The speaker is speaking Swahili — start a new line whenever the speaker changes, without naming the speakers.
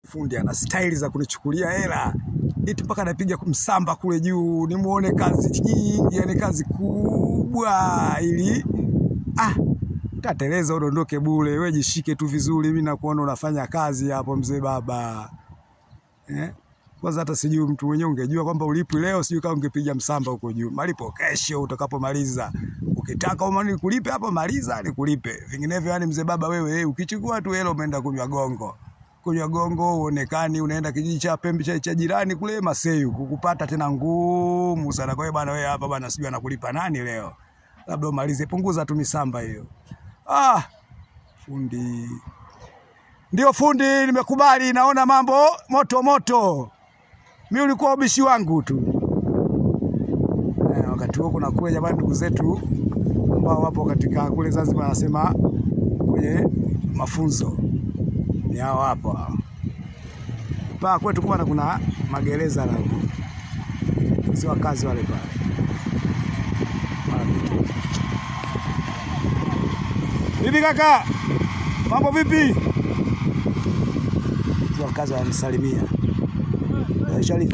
Fundi ana style za kunichukulia hela. Eti mpaka napiga kumsamba kule juu, nimuone kazi nyingi, yani kazi kubwa ili tateleza udondoke bure, wewe jishike tu vizuri, mimi nakuona unafanya kazi hapo mzee baba. Kwanza hata sijui mtu mwenyewe ungejua kwamba ulipi leo, sijui kama ungepiga msamba huko juu. Malipo kesho utakapomaliza. Ukitaka umani kulipe hapo maliza nikulipe. Vinginevyo yani mzee baba wewe ukichukua tu hela umeenda kunywa gongo. Kunywa gongo uonekani unaenda kijiji cha Pembe cha jirani kule Maseyu, kukupata tena ngumu sana. Kwa hiyo bwana wewe hapa bwana sijui anakulipa nani leo. Labda umalize, punguza tu misamba hiyo. Fundi. Ndio fundi, nimekubali, naona mambo moto moto. Mimi ulikuwa ubishi wangu tu. Wakati huo kuna kule jamani ndugu zetu ambao wapo katika kule Zanzibar wanasema kwenye mafunzo. Ni hao hapo. Pa kwetu kuna magereza na si wakazi wale pale. Bibi kaka, mambo vipi? Si wakazi wanamsalimia. Sharif.